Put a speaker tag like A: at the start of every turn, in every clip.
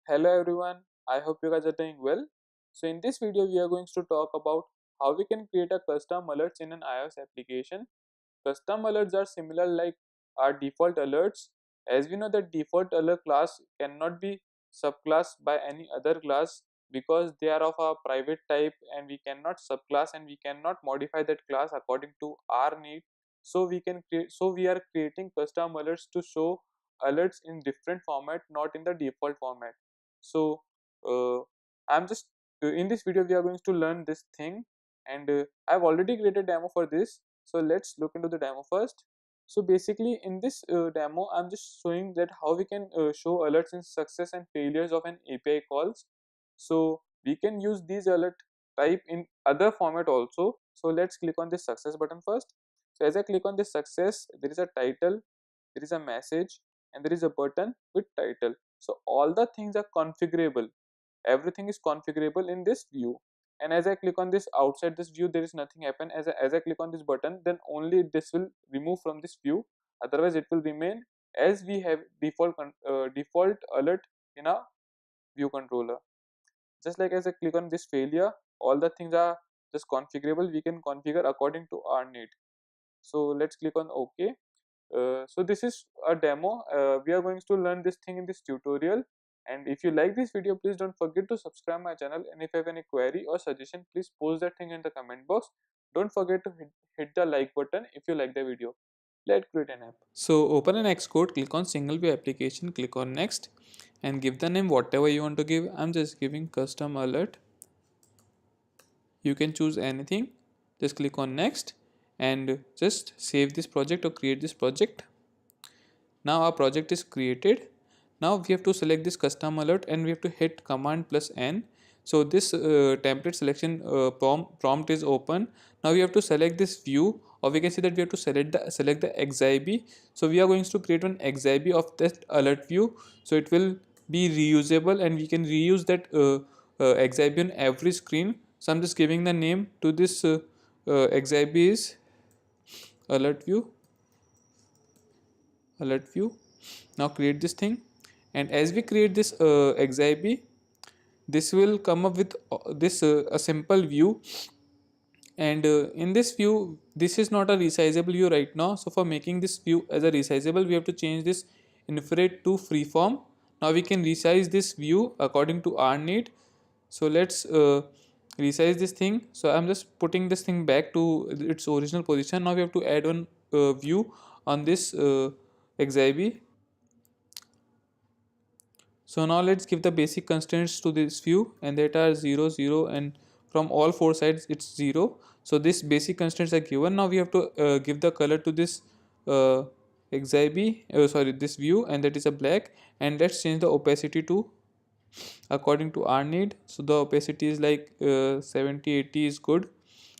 A: Hello everyone, I hope you guys are doing well. So in this video we are going to talk about how we can create a custom alerts in an iOS application. Custom alerts are similar like our default alerts. As we know that default alert class cannot be subclass by any other class because they are of a private type and we cannot subclass and we cannot modify that class according to our need. So we are creating custom alerts to show alerts in different format, not in the default format. So I'm just in this video we are going to learn this thing, and I've already created demo for this. So let's look into the demo first. So basically in this demo I'm just showing that how we can show alerts in success and failures of an API calls. So we can use these alert type in other format also. So let's click on this success button first. So as I click on this success, there is a title, there is a message, and there is a button with title. So all the things are configurable, everything is configurable in this view. And as I click on this outside this view, there is nothing happen. As I click on this button, then only this will remove from this view, otherwise it will remain as we have default alert in our view controller. Just like as I click on this failure, all the things are just configurable, we can configure according to our need. So let's click on OK. So this is a demo. We are going to learn this thing in this tutorial, and if you like this video, please don't forget to subscribe my channel, and if you have any query or suggestion, please post that thing in the comment box. Don't forget to hit the like button if you like the video. Let's create an app. So open an Xcode, click on single view application, click on next, and give the name whatever you want to give. I'm just giving custom alert. You can choose anything, just click on next and just save this project or create this project. Now our project is created. Now we have to select this custom alert and we have to hit command plus n. So this template selection prompt is open. Now we have to select this view, or we can see that we have to select the xib. So we are going to create one xib of that alert view, so it will be reusable and we can reuse that xib on every screen. So I'm just giving the name to this xib is alert view. Now create this thing, and as we create this xib, this will come up with this a simple view. And in this view, this is not a resizable view right now. So for making this view as a resizable, we have to change this infrared to freeform. Now we can resize this view according to our need. So let's resize this thing. So I'm just putting this thing back to its original position. Now we have to add one view on this xib. So now let's give the basic constraints to this view, and that are 0 0, and from all four sides it's 0. So this basic constraints are given. Now we have to give the color to this uh, this view, and that is a black. And let's change the opacity to according to our need. So the opacity is like 70-80 is good,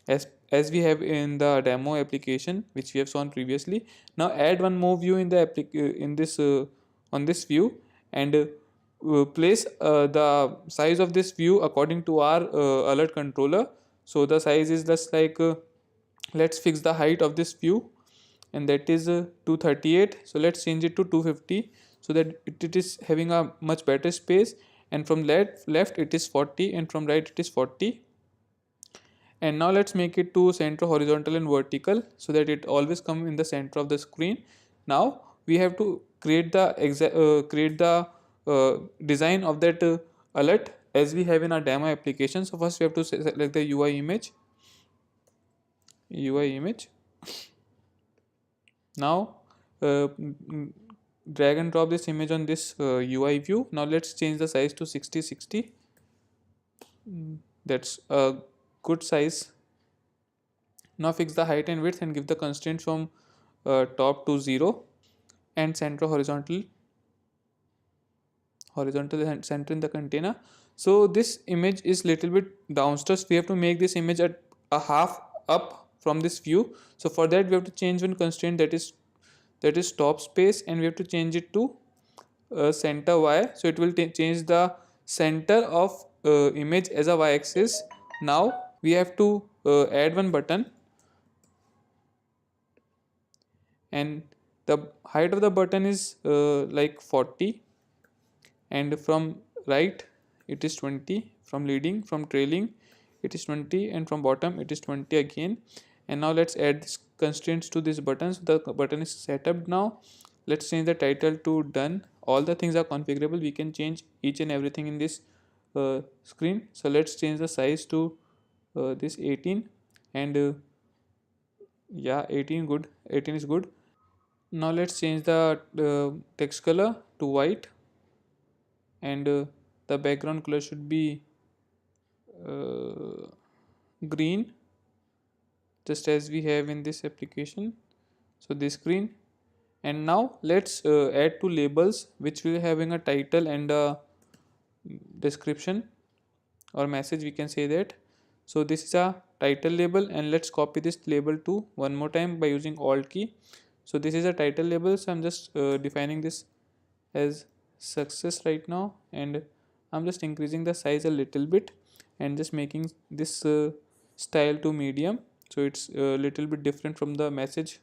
A: as we have in the demo application which we have shown previously. Now add one more view in the in this on this view, and place the size of this view according to our alert controller. So the size is just like let's fix the height of this view, and that is 238. So let's change it to 250, so that it is having a much better space. And from left it is 40, and from right it is 40. And now let's make it to center horizontal and vertical, so that it always come in the center of the screen. Now we have to create the design of that alert as we have in our demo application. So first we have to select the UI image. Now drag and drop this image on this UI view. Now let's change the size to 60-60. That's a good size. Now fix the height and width and give the constraint from top to 0, and center horizontal and center in the container. So this image is little bit downstairs. We have to make this image at a half up from this view. So for that we have to change one constraint, that is top space, and we have to change it to center y. So it will change the center of image as a y axis. Now we have to add one button, and the height of the button is like 40, and from right it is 20, from leading, from trailing it is 20, and from bottom it is 20 again. And now let's add this constraints to this button. So the button is set up now. Let's change the title to done. All the things are configurable, we can change each and everything in this screen. So let's change the size to this 18, and yeah, 18 good, 18 is good. Now let's change the text color to white, and the background color should be uh, green, just as we have in this application. So this screen. And now let's add two labels which will having a title and a description or message, we can say that. So this is a title label, and let's copy this label to one more time by using alt key. So this is a title label, so I'm just defining this as success right now, and I'm just increasing the size a little bit and just making this style to medium, so it's a little bit different from the message.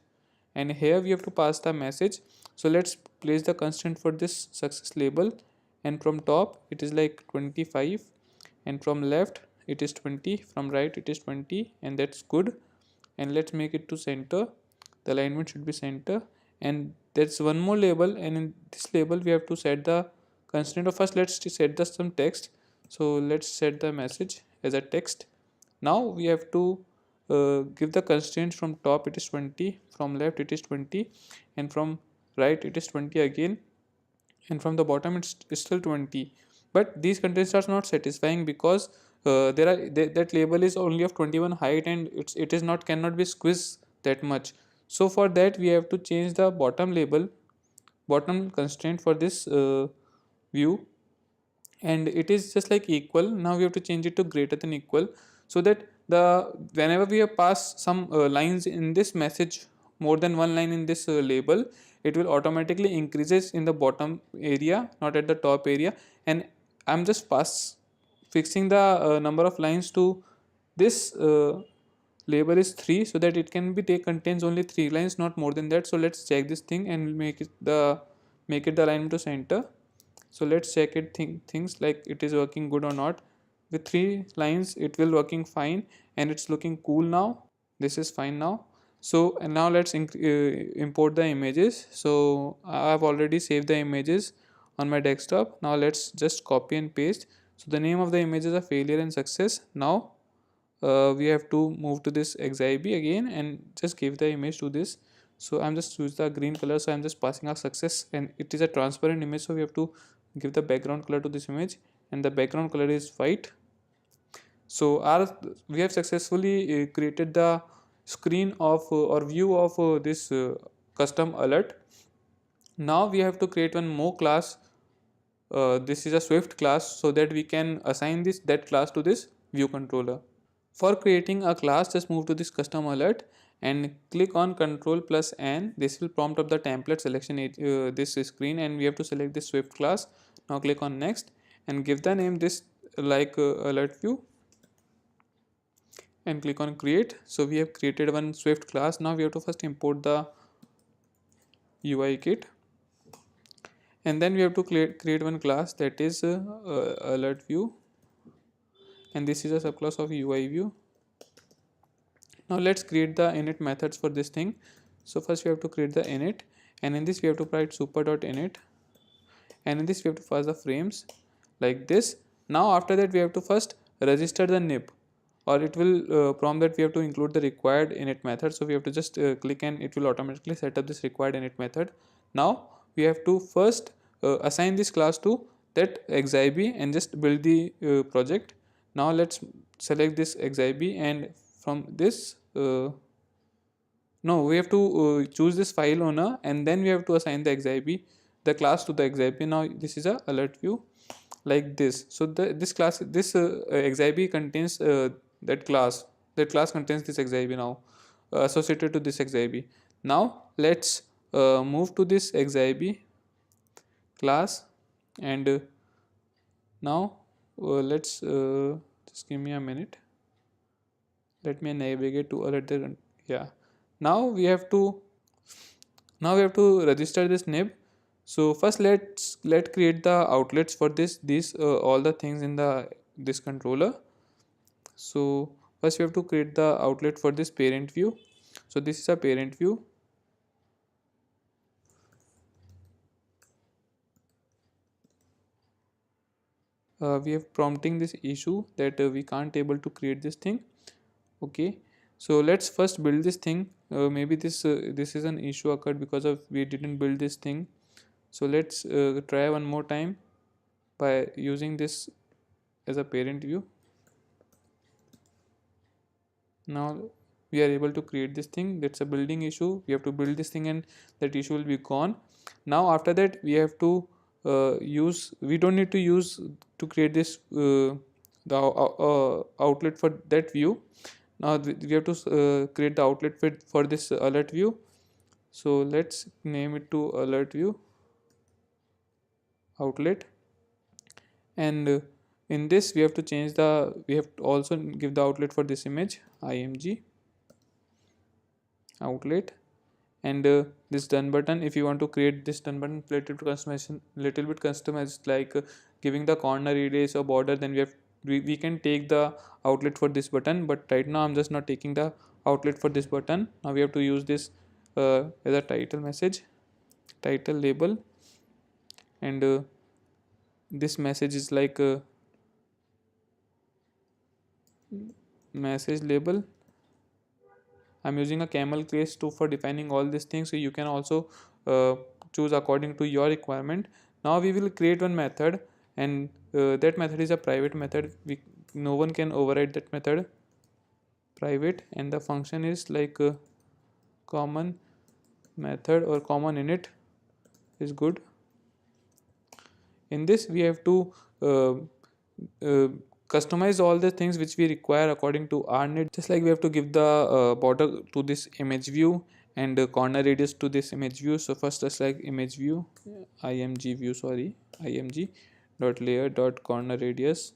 A: And here we have to pass the message. So let's place the constraint for this success label, and from top it is like 25, and from left it is 20, from right it is 20, and that's good. And let's make it to center, the alignment should be center. And there's one more label, and in this label we have to set the constraint of, first let's set the some text. So let's set the message as a text. Now we have to give the constraints. From top it is 20, from left it is 20, and from right it is 20 again, and from the bottom it's still 20. But these constraints are not satisfying because that label is only of 21 height, and it is not, cannot be squeezed that much. So for that we have to change the bottom label, bottom constraint for this view, and it is just like equal. Now we have to change it to greater than equal, so that the whenever we have passed some lines in this message, more than one line in this label, it will automatically increases in the bottom area, not at the top area. And I'm just fixing the number of lines to this label is 3, so that it can be contains only 3 lines, not more than that. So let's check this thing and make it the alignment to center. So let's check it things like it is working good or not. With 3 lines it will working fine, and it's looking cool now. This is fine now. So and now let's import the images. So I've already saved the images on my desktop. Now let's just copy and paste. So the name of the images are failure and success. Now we have to move to this xib again and just give the image to this. So I'm just choose the green color, so I'm just passing a success, and it is a transparent image, so we have to give the background color to this image, and the background color is white. So we have successfully created the screen of or view of this custom alert. Now we have to create one more class. This is a Swift class, so that we can assign that class to this view controller. For creating a class, just move to this custom alert and click on Control plus N. This will prompt up the template selection this screen, and we have to select this Swift class. Now click on next and give the name this like alert view, and click on create. So we have created one Swift class. Now we have to first import the UI kit, and then we have to create one class, that is alert view, and this is a subclass of UIView. Now let's create the init methods for this thing. So first we have to create the init, and in this we have to write super.init, and in this we have to pass the frames like this. Now after that we have to first register the nib, or it will prompt that we have to include the required init method. So we have to just click, and it will automatically set up this required init method. Now we have to first assign this class to that xib and just build the project. Now let's select this xib, and from this no, we have to choose this file owner, and then we have to assign the xib, the class to the xib. Now this is a alert view like this. So this class, this xib contains that class contains this xib now, associated to this xib. Now let's move to this xib class, and now let's just give me a minute. Let me navigate to alert the, yeah. Now we have to register this nib. So first let create the outlets for these all the things in the this controller. So first we have to create the outlet for this parent view. So this is a parent view. We have prompting this issue that we can't able to create this thing. Okay, so let's first build this thing. Maybe this is an issue occurred because of we didn't build this thing. So let's try one more time by using this as a parent view. Now we are able to create this thing. That's a building issue. We have to build this thing and that issue will be gone. Now after that we have to use, we don't need to use to create this the outlet for that view. Now we have to create the outlet for this alert view. So let's name it to alert view outlet. And in this we have to change the, we have to also give the outlet for this image img outlet. And this done button, if you want to create this done button little bit customized, like giving the corner radius or border, then we can take the outlet for this button, but right now I'm just not taking the outlet for this button. Now we have to use this as a title message, title label. And this message is like message label. I'm using a camel case to for defining all these things, so you can also choose according to your requirement. Now we will create one method, and that method is a private method. No one can override that method, private. And the function is like common method or common init is good. In this we have to uh, customize all the things which we require according to our need. Just like we have to give the border to this image view and corner radius to this image view. So first just like image view img dot layer dot corner radius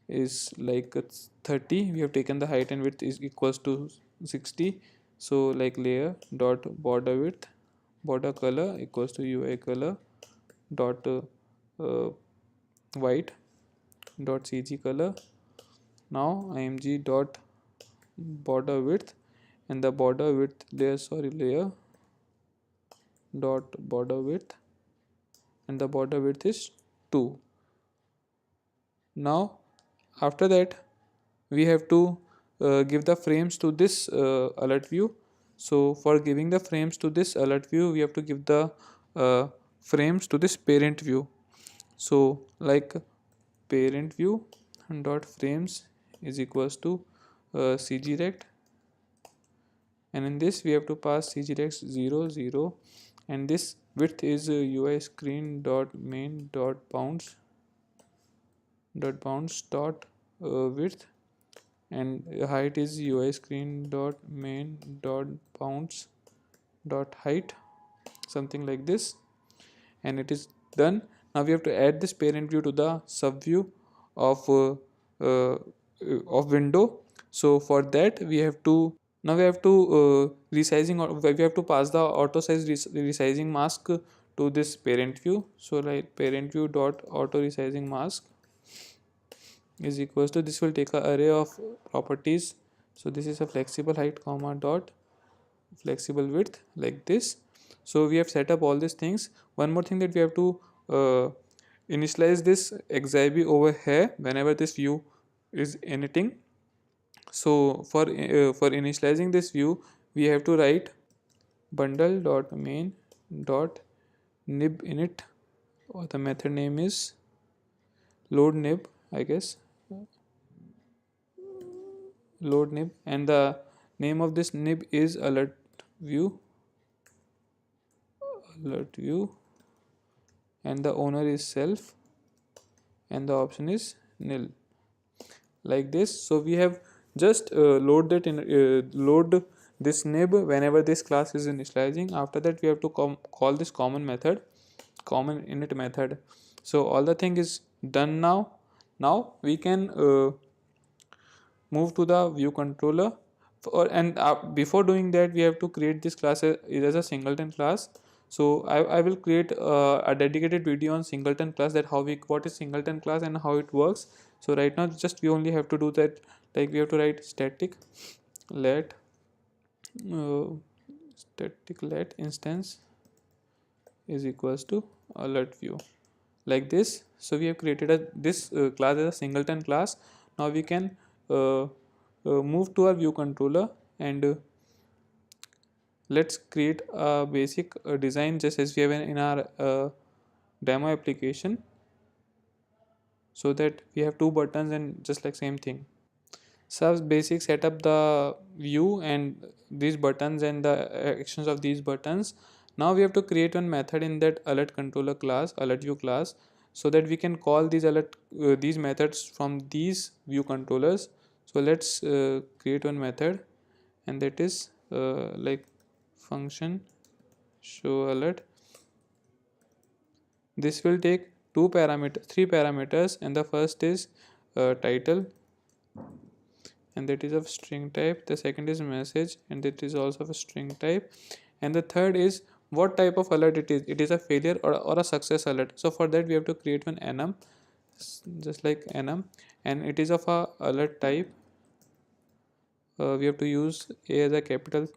A: is like 30. We have taken the height and width is equals to 60. So like layer dot border width, border color equals to UI color dot white dot cg color. Now img dot border width, and the border width layer dot border width, and the border width is 2. Now after that we have to give the frames to this alert view. So for giving the frames to this alert view, we have to give the frames to this parent view. So like parent view dot frames is equals to cgrect, and in this we have to pass cgrect 0 0, and this width is UI screen dot main dot bounds dot width, and height is UI screen dot main dot bounds dot height, something like this. And it is done. Now we have to add this parent view to the sub view of window. So for that we have to, now we have to resizing, or we have to pass the auto size resizing mask to this parent view. So like parent view dot auto resizing mask is equals to, this will take a array of properties. So this is a flexible height comma dot flexible width, like this. So we have set up all these things. One more thing that we have to initialize this xib over here whenever this view is anything. So for initializing this view, we have to write bundle dot main dot nib init, or the method name is load nib, I guess, load nib, and the name of this nib is alert view, and the owner is self, and the option is nil, like this. So we have just load this nib whenever this class is initializing. After that we have to call this common method, common init method. So all the thing is done now. Now we can move to the view controller. And before doing that we have to create this class as a singleton class. So I will create a dedicated video on Singleton class, that what is Singleton class and how it works. So right now just we only have to do that, like we have to write let uh, static let instance is equals to alert view, like this. So we have created this class as a Singleton class. Now we can move to our view controller, and let's create a basic design just as we have in our demo application, so that we have two buttons and just like same thing. So basic setup the view and these buttons and the actions of these buttons. Now we have to create one method in that alert controller class, alert view class, so that we can call these methods from these view controllers. So let's create one method, and that is like function show alert. This will take three parameters, and the first is title, and that is of string type. The second is message, and that is also of a string type. And the third is what type of alert it is. It is a failure or a success alert. So for that we have to create one enum, just like enum, and it is of a alert type. We have to use a as a capital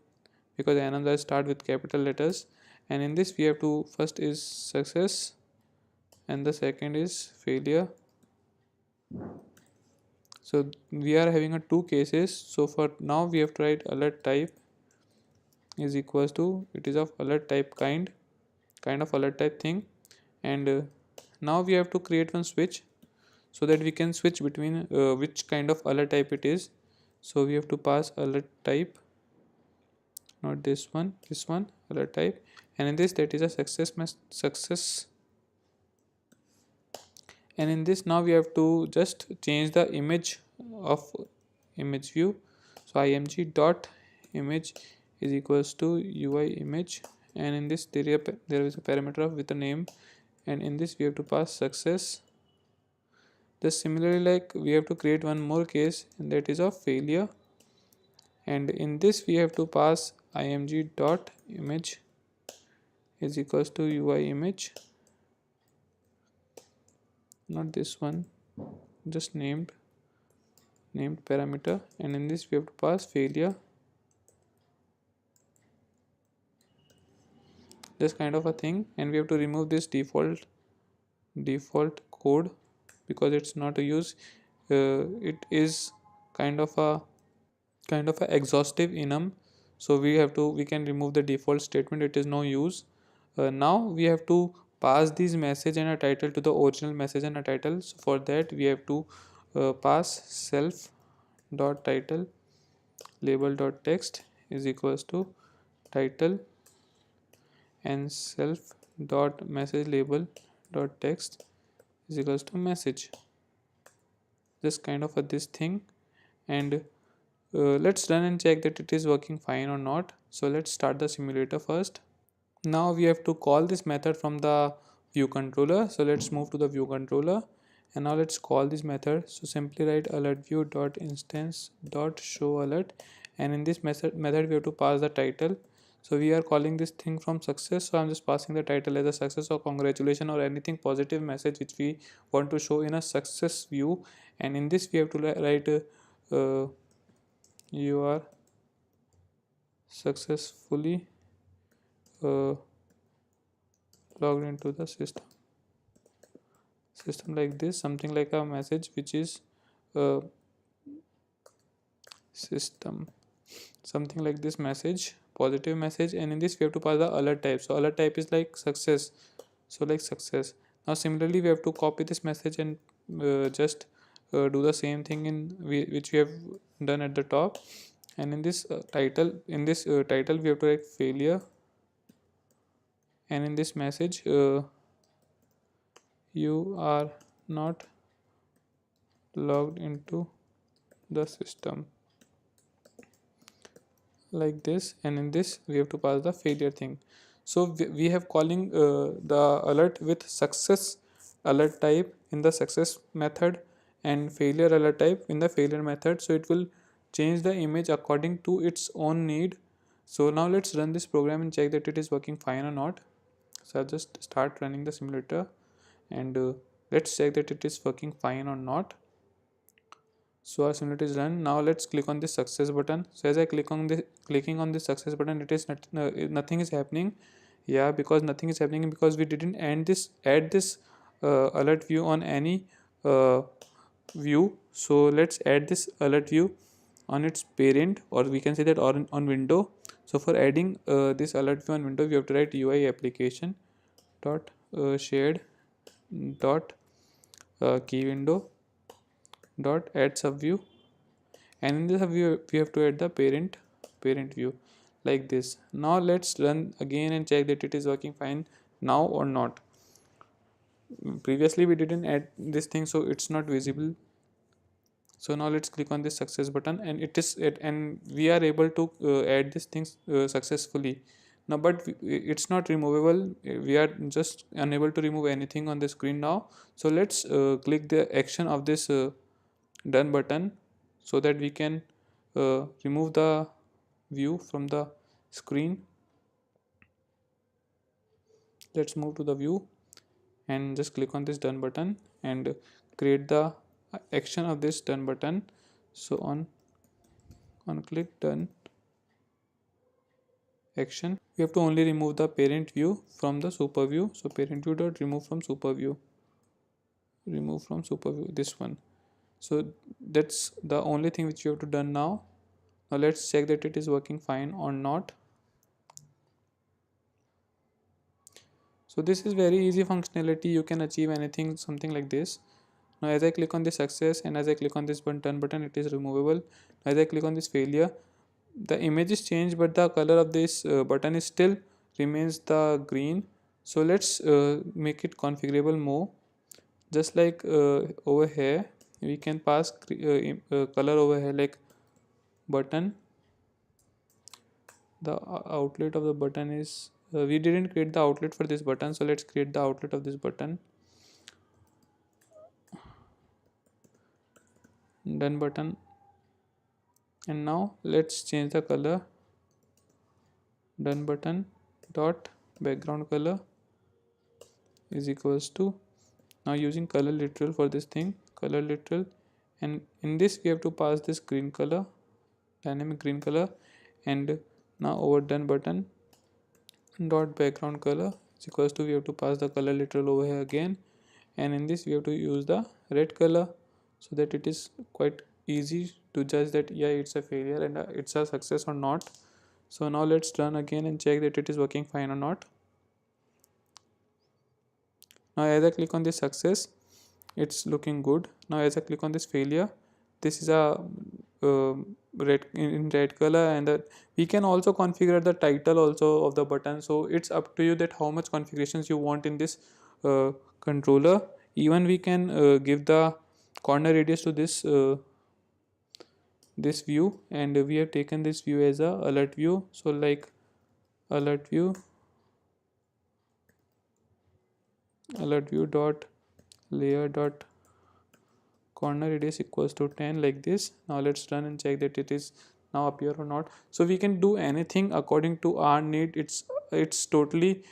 A: because enums are start with capital letters. And in this we have to, first is success and the second is failure. So we are having a two cases. So for now we have to write alert type is equals to, it is of alert type kind of alert type thing. And now we have to create one switch so that we can switch between which kind of alert type it is. So we have to pass alert type, not this one, this one, alert type. And in this, that is a success. And in this, now we have to just change the image of image view. So img dot image is equals to UI image, and in this there is a parameter of with a name, and in this we have to pass success. Just similarly, like we have to create one more case, and that is of failure, and in this we have to pass img dot image is equals to UI image, not this one, just named parameter. And in this we have to pass failure, this kind of a thing. And we have to remove this default code because it's not a use. It is kind of a exhaustive enum, so we can remove the default statement. It is no use. Now we have to pass this message and a title to the original message and a title. So for that we have to pass self dot title label dot text is equals to title, and self dot message label dot text is equals to message, this kind of a this thing. And let's run and check that it is working fine or not. So let's start the simulator first. Now we have to call this method from the view controller. So let's move to the view controller, and now let's call this method. So simply write alert view dot instance dot show alert, and in this method we have to pass the title. So we are calling this thing from success, so I'm just passing the title as a success or congratulation or anything positive message which we want to show in a success view. And in this we have to write you are successfully uh, logged into the system, like this, something like a message which is uh, system, something like this message, positive message. And in this we have to pass the alert type. So alert type is like success, so like success. Now similarly we have to copy this message and just do the same thing which we have done at the top. And in this title we have to write failure, and in this message you are not logged into the system, like this. And in this we have to pass the failure thing. So we have calling the alert with success alert type in the success method and failure alert type in the failure method. So it will change the image according to its own need. So now let's run this program and check that it is working fine or not. So I'll just start running the simulator, and let's check that it is working fine or not. So our simulator is run. Now let's click on the success button. So as I clicking on the success button, it is nothing is happening. Yeah, because nothing is happening because we didn't add this alert view on any uh, view. So let's add this alert view on its parent, or we can say that on window. So for adding this alert view on window, we have to write UI application dot shared dot key window dot add subview, and in this view we have to add the parent view like this. Now let's run again and check that it is working fine now or not. Previously we didn't add this thing, so it's not visible. So now let's click on this success button, and and we are able to add these things successfully now, but it's not removable. We are just unable to remove anything on the screen now. So let's click the action of this done button so that we can remove the view from the screen. Let's move to the view and just click on this done button and create the action of this done button. So on click done action, we have to only remove the parent view from the super view. So parent view dot remove from super view, this one. So that's the only thing which you have to done now. Now let's check that it is working fine or not. So this is very easy functionality. You can achieve anything, something like this. Now as I click on this success and as I click on this done button, it is removable. As I click on this failure, the image is changed, but the color of this button is still remains the green. So let's make it configurable more. Just like over here, we can pass color over here like button. The outlet of the button is we didn't create the outlet for this button, so let's create the outlet of this button. Done button, and now let's change the color. Done button dot background color is equals to, now using color literal for this thing, color literal, and in this we have to pass this green color, dynamic green color, and now over done button dot background color is equals to, we have to pass the color literal over here again, and in this we have to use the red color so that it is quite easy to judge that yeah, it's a failure and it's a success or not. So now let's run again and check that it is working fine or not. Now as I click on this success, it's looking good. Now as I click on this failure, this is a red in red color, and we can also configure the title also of the button. So it's up to you that how much configurations you want in this controller. Even we can give the corner radius to this view, and we have taken this view as a alert view. So like alert view dot layer dot corner radius equals to 10 like this. Now let's run and check that it is now appear or not. So we can do anything according to our need. It's totally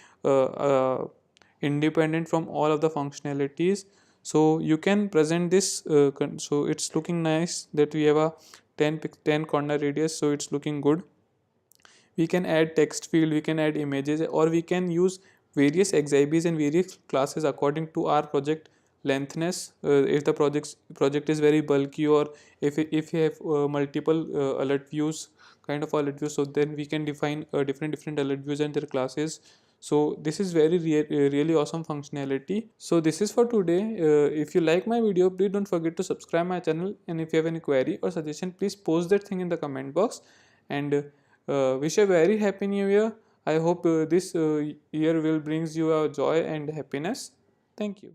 A: independent from all of the functionalities. So you can present this so it's looking nice that we have a 10 corner radius, so it's looking good. We can add text field, we can add images, or we can use various xibs and various classes according to our project lengthness. If the project is very bulky, or if you have multiple alert views, kind of alert views, so then we can define different alert views and their classes. So this is very really awesome functionality. So this is for today. If you like my video, please don't forget to subscribe my channel, and if you have any query or suggestion, please post that thing in the comment box. And wish a very happy new year. I hope this year will brings you a joy and happiness. Thank you.